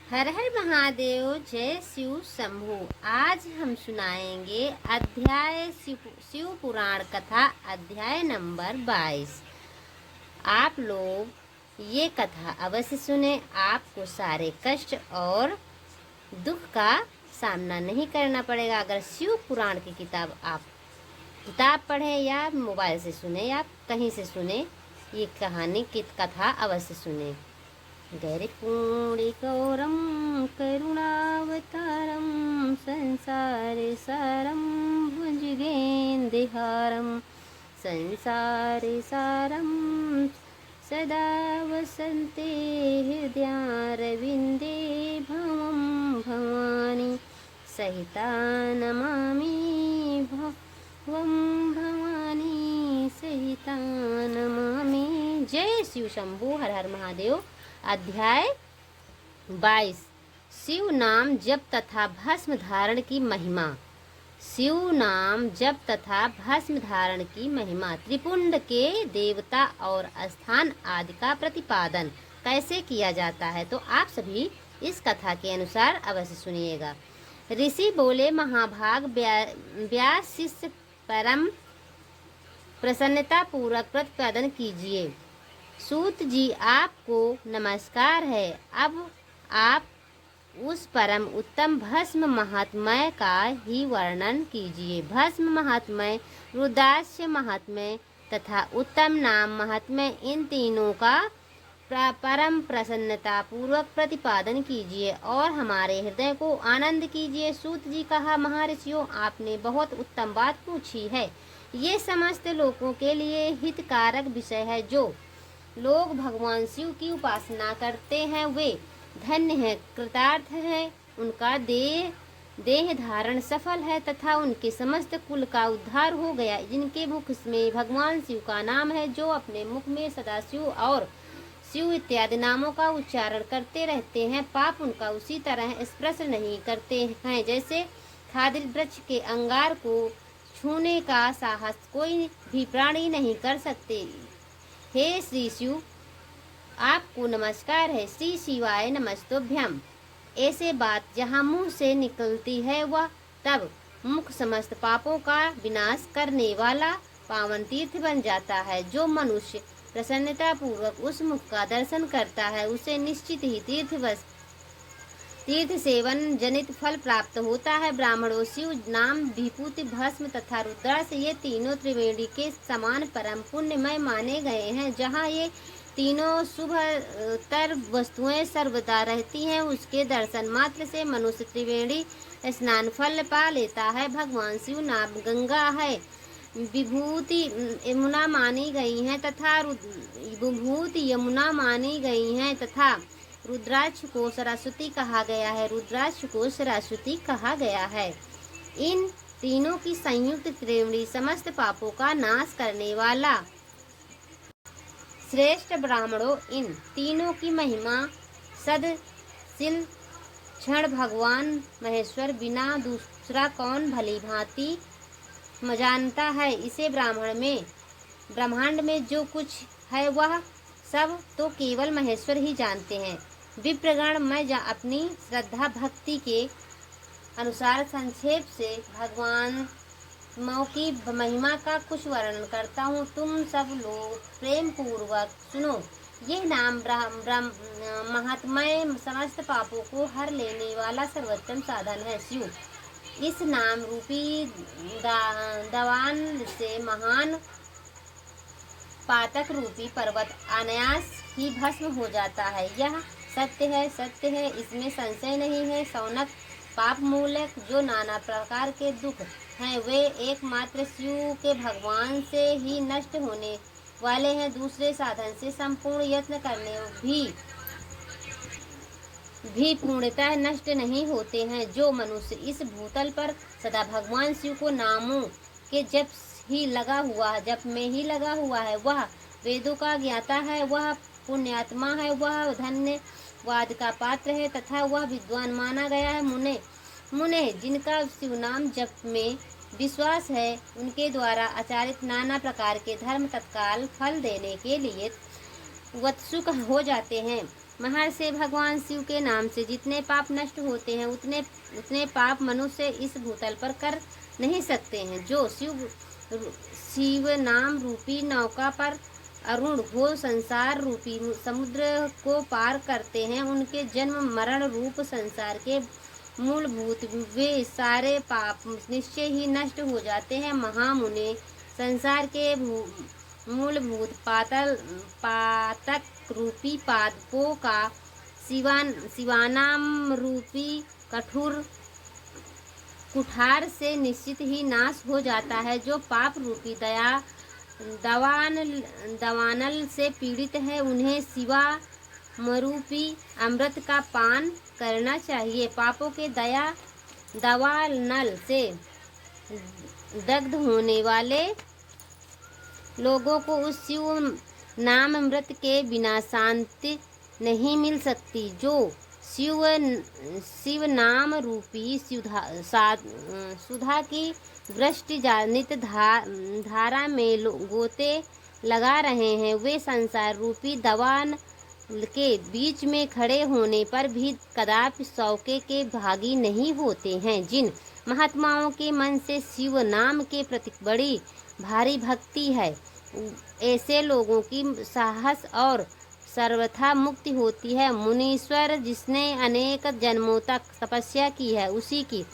हर हर महादेव, जय शिव शंभू। आज हम सुनाएंगे अध्याय शिव पुराण कथा, अध्याय नंबर 22। आप लोग ये कथा अवश्य सुने। आपको सारे कष्ट और दुख का सामना नहीं करना पड़ेगा। अगर शिव पुराण की किताब पढ़ें या मोबाइल से सुने या कहीं से सुने, ये कहानी की कथा अवश्य सुने। गौरम करुणावतारम संसारे सारम भुजगेन्द्रहारम संसारे सारम सदा वसन्ते हृदयारविन्दे भवं भवानी सहिता नमामि भवं भवानी सहिता नमामि। जय शिव शंभू। हर हर महादेव। अध्याय 22। शिव नाम जप तथा भस्म धारण की महिमा। शिव नाम जप तथा भस्म धारण की महिमा। त्रिपुंड के देवता और स्थान आदि का प्रतिपादन कैसे किया जाता है, तो आप सभी इस कथा के अनुसार अवश्य सुनिएगा। ऋषि बोले, महाभाग व्यास शिष्य परम प्रसन्नता पूर्वक प्रतिपादन कीजिए। सूत जी, आपको नमस्कार है। अब आप उस परम उत्तम भस्म महात्म्य का ही वर्णन कीजिए। भस्म महात्म्य, रुद्राक्ष महात्म्य तथा उत्तम नाम महात्म्य, इन तीनों का परम प्रसन्नता पूर्वक प्रतिपादन कीजिए और हमारे हृदय को आनंद कीजिए। सूत जी कहा, महर्षियों, आपने बहुत उत्तम बात पूछी है। ये समस्त लोगों के लिए हितकारक विषय है। जो लोग भगवान शिव की उपासना करते हैं वे धन्य हैं, कृतार्थ हैं। उनका देह धारण सफल है तथा उनके समस्त कुल का उद्धार हो गया। जिनके मुख में भगवान शिव का नाम है, जो अपने मुख में सदा शिव और शिव इत्यादि नामों का उच्चारण करते रहते हैं, पाप उनका उसी तरह स्पर्श नहीं करते हैं जैसे खादिर वृक्ष के अंगार को छूने का साहस कोई भी प्राणी नहीं कर सकते। हे श्री शिव, आपको नमस्कार है। श्री शिवाय नमस्तुभ्यम। ऐसे बात जहाँ मुंह से निकलती है वह तब मुख समस्त पापों का विनाश करने वाला पावन तीर्थ बन जाता है। जो मनुष्य प्रसन्नता पूर्वक उस मुख का दर्शन करता है उसे निश्चित ही तीर्थ सेवन जनित फल प्राप्त होता है। ब्राह्मणों, शिव नाम, विभूति, भस्म तथा रुद्राक्ष ये तीनों त्रिवेणी के समान परम पुण्यमय माने गए हैं। जहाँ ये तीनों शुभतर वस्तुएं सर्वदा रहती हैं, उसके दर्शन मात्र से मनुष्य त्रिवेणी स्नान फल पा लेता है। भगवान शिव नाम गंगा है, विभूति यमुना मानी गई हैं तथा विभूति यमुना मानी गई हैं तथा रुद्राक्ष को सरस्वती कहा गया है। रुद्राक्ष को सरस्वती कहा गया है। इन तीनों की संयुक्त त्रिवेणी समस्त पापों का नाश करने वाला। श्रेष्ठ ब्राह्मणों, इन तीनों की महिमा सदशिल क्षण भगवान महेश्वर बिना दूसरा कौन भली भांति जानता है। इसे ब्रह्मांड में जो कुछ है वह सब तो केवल महेश्वर ही जानते हैं। विप्रगण, मैं अपनी श्रद्धा भक्ति के अनुसार संक्षेप से भगवान की महिमा का कुछ वर्णन करता हूँ। तुम सब लोग प्रेम पूर्वक सुनो। यह नाम महात्म्य समस्त पापों को हर लेने वाला सर्वोत्तम साधन है। शिव इस नाम रूपी दवान से महान पातक रूपी पर्वत अनायास ही भस्म हो जाता है। यह सत्य है, इसमें संशय नहीं है। शौनक, पाप मूलक जो नाना प्रकार के दुख हैं वे एकमात्र शिव के भगवान से ही नष्ट होने वाले हैं। दूसरे साधन से संपूर्ण यत्न करने भी पूर्णतः नष्ट नहीं होते हैं। जो मनुष्य इस भूतल पर सदा भगवान शिव को नामों के जप में ही लगा हुआ है, वह वेदों का ज्ञाता है, वह पुण्यात्मा है, वह धन्यवाद का पात्र है तथा वह विद्वान माना गया है। मुने जिनका शिव नाम जप में विश्वास है, उनके द्वारा आचरित नाना प्रकार के धर्म तत्काल फल देने के लिए उत्सुक हो जाते हैं। महर्षि भगवान शिव के नाम से जितने पाप नष्ट होते हैं उतने उतने पाप मनुष्य इस भूतल पर कर नहीं सकते हैं। जो शिव नाम रूपी नौका पर अरुण हो संसार रूपी समुद्र को पार करते हैं, उनके जन्म मरण रूप संसार के मूलभूत वे सारे पाप निश्चय ही नष्ट हो जाते हैं। महामुने, संसार के मूलभूत पातक रूपी पादपों का शिवानाम रूपी कठोर कुठार से निश्चित ही नाश हो जाता है। जो पाप रूपी दवानल से पीड़ित है, उन्हें शिवा मरूपी अमृत का पान करना चाहिए। पापों के दवानल से दग्ध होने वाले लोगों को उस नाम अमृत के बिना शांति नहीं मिल सकती। जो शिव नाम रूपी सुधा की वृष्टि जनित धारा में गोते लगा रहे हैं, वे संसार रूपी दवान के बीच में खड़े होने पर भी कदापि सौके के भागी नहीं होते हैं। जिन महात्माओं के मन से शिव नाम के प्रति बड़ी भारी भक्ति है, ऐसे लोगों की साहस और सर्वथा मुक्ति होती है। मुनीश्वर जिसने अनेक जन्मों तक तपस्या की है, उसी की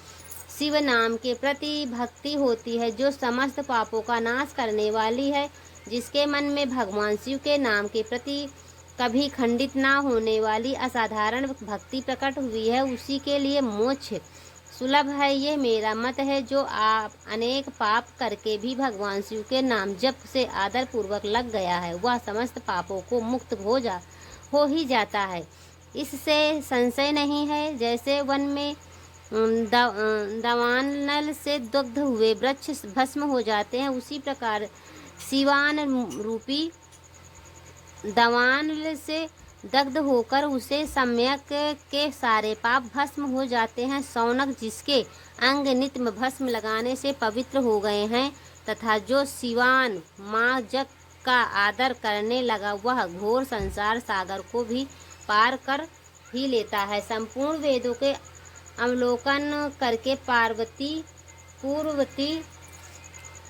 शिव नाम के प्रति भक्ति होती है, जो समस्त पापों का नाश करने वाली है। जिसके मन में भगवान शिव के नाम के प्रति कभी खंडित ना होने वाली असाधारण भक्ति प्रकट हुई है, उसी के लिए मोक्ष सुलभ है। ये मेरा मत है। जो आप अनेक पाप करके भी भगवान शिव के नाम जप से आदर पूर्वक लग गया है, वह समस्त पापों को मुक्त हो ही जाता है, इससे संशय नहीं है। जैसे वन में दवानल से दग्ध हुए वृक्ष भस्म हो जाते हैं, उसी प्रकार शिवान रूपी दवानल से दग्ध होकर उसे सम्यक के सारे पाप भस्म हो जाते हैं। शौनक जिसके अंग नित्य भस्म लगाने से पवित्र हो गए हैं, तथा जो शिवान माँ जग का आदर करने लगा, वह घोर संसार सागर को भी पार कर ही लेता है। संपूर्ण वेदों के अवलोकन करके पूर्ववर्ती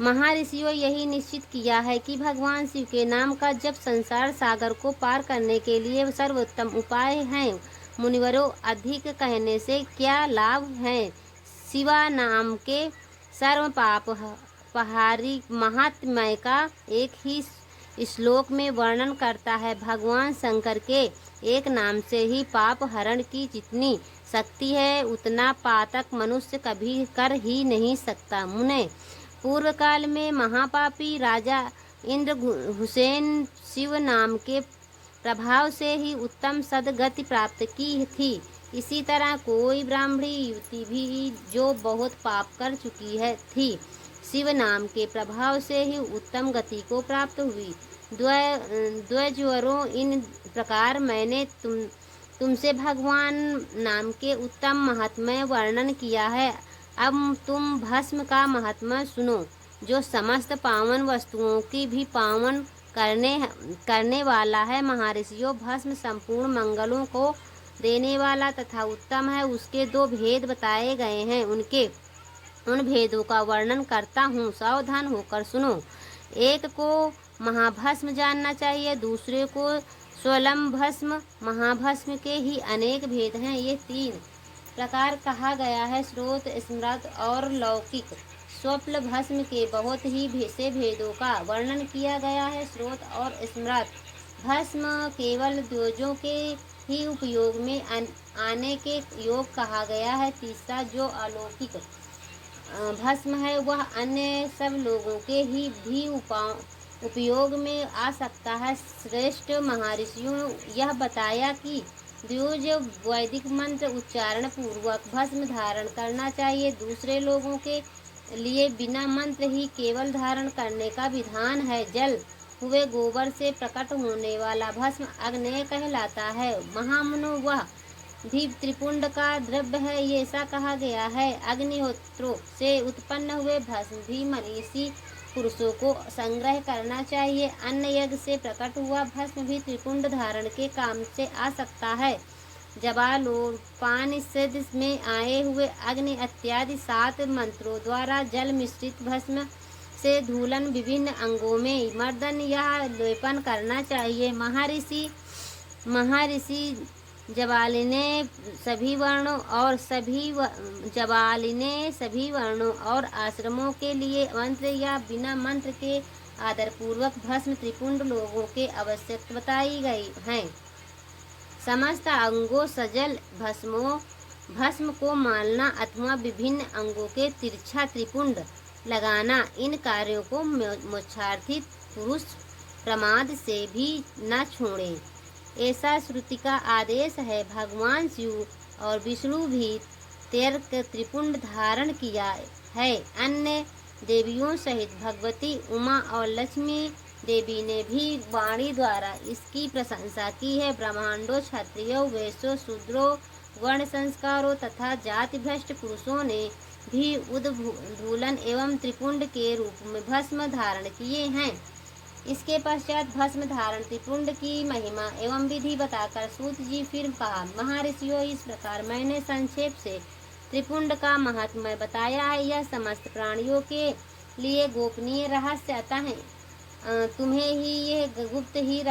महर्षियों यही निश्चित किया है कि भगवान शिव के नाम का जप संसार सागर को पार करने के लिए सर्वोत्तम उपाय है। मुनिवरों, अधिक कहने से क्या लाभ है। शिवा नाम के सर्व पाप पहारी महात्म्य का एक ही श्लोक में वर्णन करता है। भगवान शंकर के एक नाम से ही पाप हरण की जितनी शक्ति है, उतना पातक मनुष्य कभी कर ही नहीं सकता। मुने, पूर्व काल में महापापी राजा इंद्र हुसैन शिव नाम के प्रभाव से ही उत्तम सदगति प्राप्त की थी। इसी तरह कोई ब्राह्मणी युवती भी जो बहुत पाप कर चुकी थी, शिव नाम के प्रभाव से ही उत्तम गति को प्राप्त हुई। द्विजवरों, इन प्रकार मैंने तुमसे भगवान नाम के उत्तम महात्म्य वर्णन किया है। अब तुम भस्म का महात्म्य सुनो, जो समस्त पावन वस्तुओं की भी पावन करने वाला है। महर्षियों, भस्म संपूर्ण मंगलों को देने वाला तथा उत्तम है। उसके दो भेद बताए गए हैं, उन भेदों का वर्णन करता हूँ, सावधान होकर सुनो। एक को महाभस्म जानना चाहिए, दूसरे को स्वलम भस्म। महाभस्म के ही अनेक भेद हैं। ये तीन प्रकार कहा गया है, स्रोत, स्मृत और लौकिक। स्वप्न भस्म के बहुत ही से भेदों का वर्णन किया गया है। स्रोत और स्मृत भस्म केवल द्विजों के ही उपयोग में आने के योग कहा गया है। तीसरा जो अलौकिक भस्म है, वह अन्य सब लोगों के ही भी उपयोग में आ सकता है। श्रेष्ठ महर्षियों यह बताया कि द्विज वैदिक मंत्र उच्चारण पूर्वक भस्म धारण करना चाहिए। दूसरे लोगों के लिए बिना मंत्र ही केवल धारण करने का विधान है। जल हुए गोबर से प्रकट होने वाला भस्म अग्नेय कहलाता है। महामुनो, वह भी त्रिपुंड का द्रव्य है, ये ऐसा कहा गया है। अग्निहोत्रों से उत्पन्न हुए भस्म भी मनीषी पुरुषों को संग्रह करना चाहिए। अन्न यज्ञ से प्रकट हुआ भस्म भी त्रिपुंड धारण के काम से आ सकता है। जबालोपानिषद में आए हुए अग्नि इत्यादि 7 मंत्रों द्वारा जल मिश्रित भस्म से धूलन विभिन्न अंगों में मर्दन या लेपन करना चाहिए। महर्षि जबाली ने सभी वर्णों और आश्रमों के लिए मंत्र या बिना मंत्र के आदर पूर्वक भस्म त्रिपुंड लोगों के आवश्यक बताई गई है। समस्त अंगों सजल भस्म को मालना अथवा विभिन्न अंगों के तिरछा त्रिपुंड लगाना, इन कार्यों को मोक्षार्थी पुरुष प्रमाद से भी न छोड़े, ऐसा श्रुति का आदेश है। भगवान शिव और विष्णु भी तेरक त्रिपुंड धारण किया है। अन्य देवियों सहित भगवती उमा और लक्ष्मी देवी ने भी वाणी द्वारा इसकी प्रशंसा की है। ब्राह्मणों, क्षत्रियों, वैश्यों, शूद्रों, वर्ण संस्कारों तथा जाति भ्रष्ट पुरुषों ने भी उद्धूलन एवं त्रिपुंड के रूप में भस्म धारण किए हैं। इसके पश्चात भस्म धारण त्रिपुंड की महिमा एवं विधि बताकर सूत जी फिर कहा, महर्षियों, इस प्रकार मैंने संक्षेप से त्रिपुंड का महात्म्य बताया है। यह समस्त प्राणियों के लिए गोपनीय रहस्य अतः तुम्हें ही यह गुप्त ही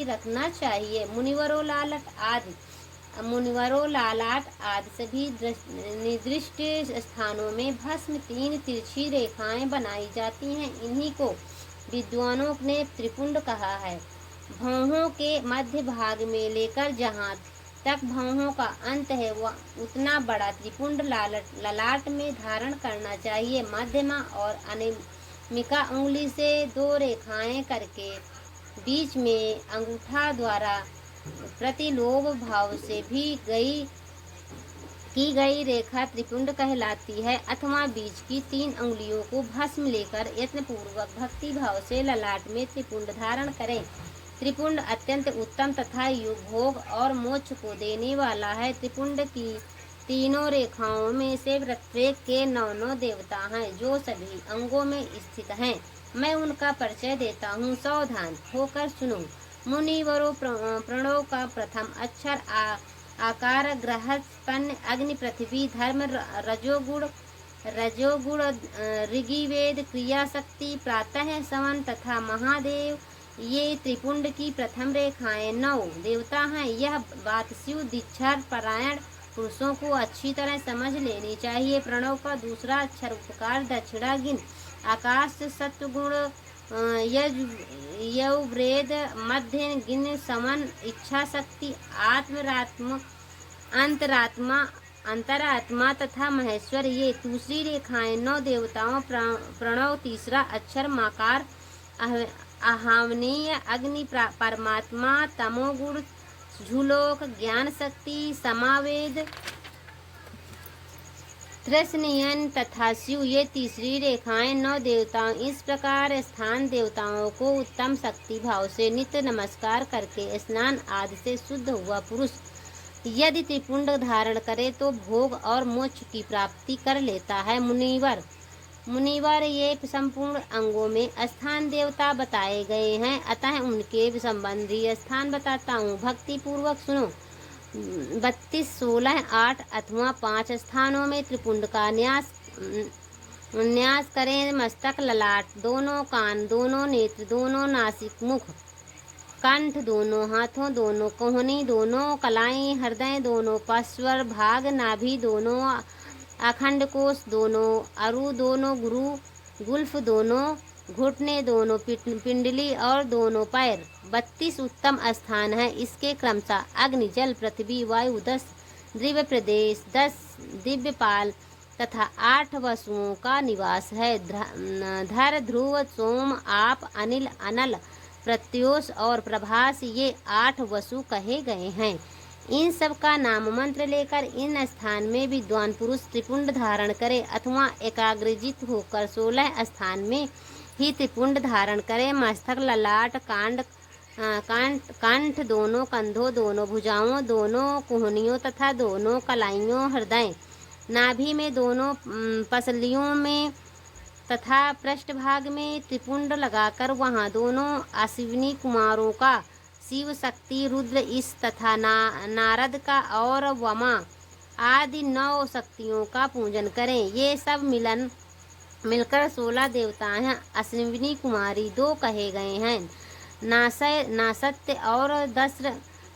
रखना चाहिए। मुनिवरों लालाट आदि सभी निर्दिष्ट स्थानों में भस्म 3 तिरछी रेखाएं बनाई जाती हैं। इन्हीं को विद्वानों ने त्रिपुंड कहा है। भौहों के मध्य भाग में लेकर जहाँ तक भौहों का अंत है वह उतना बड़ा त्रिपुंड ललाट में धारण करना चाहिए। मध्यमा और अनामिका उंगली से 2 रेखाएं करके बीच में अंगूठा द्वारा प्रतिलोभ भाव से भी की गई रेखा त्रिपुंड कहलाती है। अथवा बीच की 3 अंगुलियों को भस्म लेकर यत्न पूर्वक भक्ति भाव से ललाट में त्रिपुंड धारण करें। त्रिपुंड अत्यंत उत्तम तथा युग भोग और मोक्ष को देने वाला है। त्रिपुंड की 3 रेखाओं में से प्रत्येक के 9 देवता हैं जो सभी अंगों में स्थित हैं। मैं उनका परिचय देता हूँ, सावधान होकर सुनो। मुनिवरों, प्रणव का प्रथम अक्षर आकार गृहस्पन्न, अग्नि, पृथ्वी, धर्म, रजोगुण ऋग्वेद, क्रिया शक्ति, प्रातः सवन तथा महादेव, ये त्रिपुंड की प्रथम रेखाएं 9 देवता हैं। यह बात शिव दीक्षार परायण पुरुषों को अच्छी तरह समझ लेनी चाहिए। प्रणव का दूसरा अक्षर उपकार, दक्षिणा, गिन, आकाश, सत्वगुण, यजुर्वेद, मध्य, गिन, समन, इच्छा शक्ति, अंतरात्मा तथा महेश्वर, ये दूसरी रेखाएं 9 देवताओं। प्रणव तीसरा अक्षर माकार, आह्वनीय, अग्नि, परमात्मा, तमोगुण, झुलोक, ज्ञान शक्ति, समावेद, त्रिशनियन तथा शिव, ये तीसरी रेखाएं 9 देवताओं। इस प्रकार स्थान देवताओं को उत्तम शक्ति भाव से नित्य नमस्कार करके स्नान आदि से शुद्ध हुआ पुरुष यदि त्रिपुंड धारण करे तो भोग और मोक्ष की प्राप्ति कर लेता है। मुनिवर ये संपूर्ण अंगों में स्थान देवता बताए गए हैं, अतः उनके संबंधी स्थान बताता हूँ। भक्ति पूर्वक सुनो। 32, 16, 8 अथवा 5 स्थानों में त्रिपुंड का न्यास करें। मस्तक, ललाट, दोनों कान, दोनों नेत्र, दोनों नासिक, मुख, कंठ, दोनों हाथों, दोनों कोहनी, दोनों कलाई, हृदय, दोनों पार्श्व भाग, नाभि, दोनों अखंड कोश, दोनों अरु, दोनों गुल्फ, दोनों घुटने, दोनों पिंडली और दोनों पैर। 32 उत्तम स्थान है। इसके क्रमशः अग्नि, जल, पृथ्वी, वायु, 10 दिव्य प्रदेश, 10 दिव्य पाल तथा 8 वसुओं का निवास है। धर, ध्रुव, सोम, आप, अनिल, अनल, प्रत्योष और प्रभास, ये 8 वसु कहे गए हैं। इन सब का नाम मंत्र लेकर इन स्थान में विद्वान पुरुष त्रिपुंड धारण करे अथवा एकाग्रजित होकर 16 स्थान में ही त्रिपुंड धारण करे। मस्तक, ललाट, कंठ, दोनों कंधों, दोनों भुजाओं, दोनों कुहनियों तथा दोनों कलाइयों, हृदय, नाभि में, दोनों पसलियों में, तथा पृष्ठभाग में त्रिपुंड लगाकर वहां दोनों अश्विनी कुमारों का, शिव शक्ति रुद्र इस तथा नारद का और वमा आदि 9 शक्तियों का पूजन करें। ये सब मिलकर 16 देवता हैं। अश्विनी कुमारी 2 कहे गए हैं, नासत्य और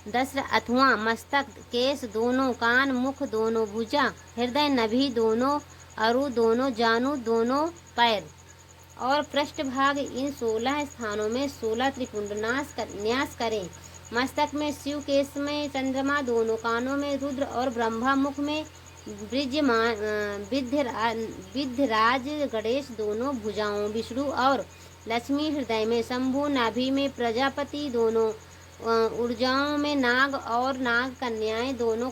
दस्र अथवा मस्तक, केश दोनों, कान, मुख दोनों, भुजा, हृदय, नभि दोनों, अरु दोनों, जानू दोनों, पैर और पृष्ठभाग। इन 16 स्थानों में 16 त्रिपुंड न्यास करें। मस्तक में शिव, केश में चंद्रमा, दोनों कानों में रुद्र और ब्रह्मा, मुख में विध्यराज गणेश, दोनों भुजाओं विष्णु और लक्ष्मी, हृदय में शंभु, नाभि में प्रजापति, दोनों ऊर्जाओं में नाग और नाग कन्याएं, दोनों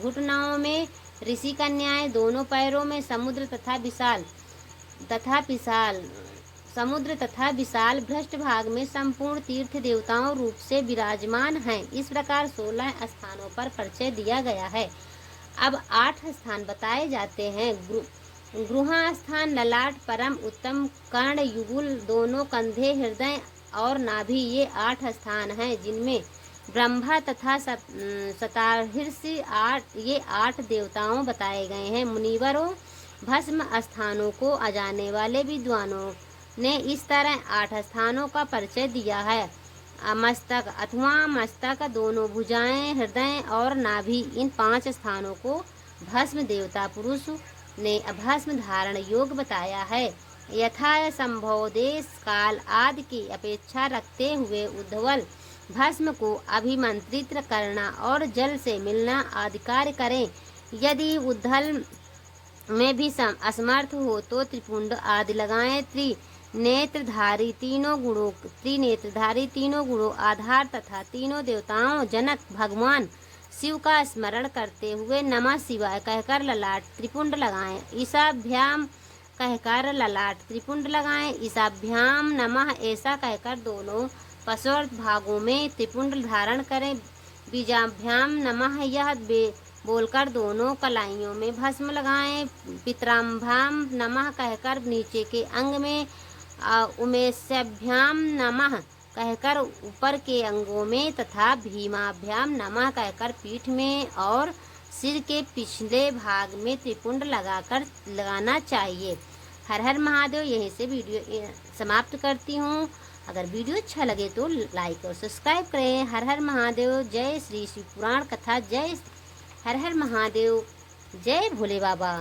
घुटनाओं में ऋषि कन्याएं, दोनों पैरों में समुद्र तथा विशाल भ्रष्ट भाग में संपूर्ण तीर्थ देवताओं रूप से विराजमान हैं। इस प्रकार 16 स्थानों पर परिचय दिया गया है। अब 8 स्थान बताए जाते हैं। गृहा स्थान, ललाट, परम उत्तम, कर्ण, युगुल, दोनों कंधे, हृदय और नाभि, ये 8 स्थान हैं जिनमें ब्रह्मा तथा सतार्षि ये 8 देवताओं बताए गए हैं। मुनिवरों, भस्म स्थानों को अजाने वाले विद्वानों ने इस तरह 8 स्थानों का परिचय दिया है। मस्तक अथवा मस्तक, दोनों भुजाएं, हृदय और नाभि, इन 5 स्थानों को भस्म देवता पुरुष ने भस्म धारण योग बताया है। यथा संभव देश काल आदि की अपेक्षा रखते हुए उद्धवल भस्म को अभिमंत्रित करना और जल से मिलना आदि कार्य करें। यदि उद्धल में भी असमर्थ हो तो त्रिपुंड आदि लगाएं। त्रिनेत्रधारी तीनों गुणों आधार तथा तीनों देवताओं जनक भगवान शिव का स्मरण करते हुए नमः शिवाय कहकर ललाट त्रिपुंड लगाएं। ईशाभ्याम कहकर ललाट त्रिपुंड लगाएं। ईशाभ्याम नमः ऐसा कहकर दोनों पश्चात भागों में त्रिपुंड धारण करें। बीजाभ्याम नमः यह बोलकर दोनों कलाइयों में भस्म लगाएं। पितराभ्याम नमः कहकर नीचे के अंग में, उमेशाभ्याम नमः कहकर ऊपर के अंगों में तथा भीमाभ्याम नमः कहकर पीठ में और सिर के पिछले भाग में त्रिपुंड लगाना चाहिए। हर हर महादेव। यहीं से वीडियो समाप्त करती हूँ। अगर वीडियो अच्छा लगे तो लाइक और सब्सक्राइब करें। हर हर महादेव। जय श्री शिव पुराण कथा। जय हर हर महादेव। जय भोले बाबा।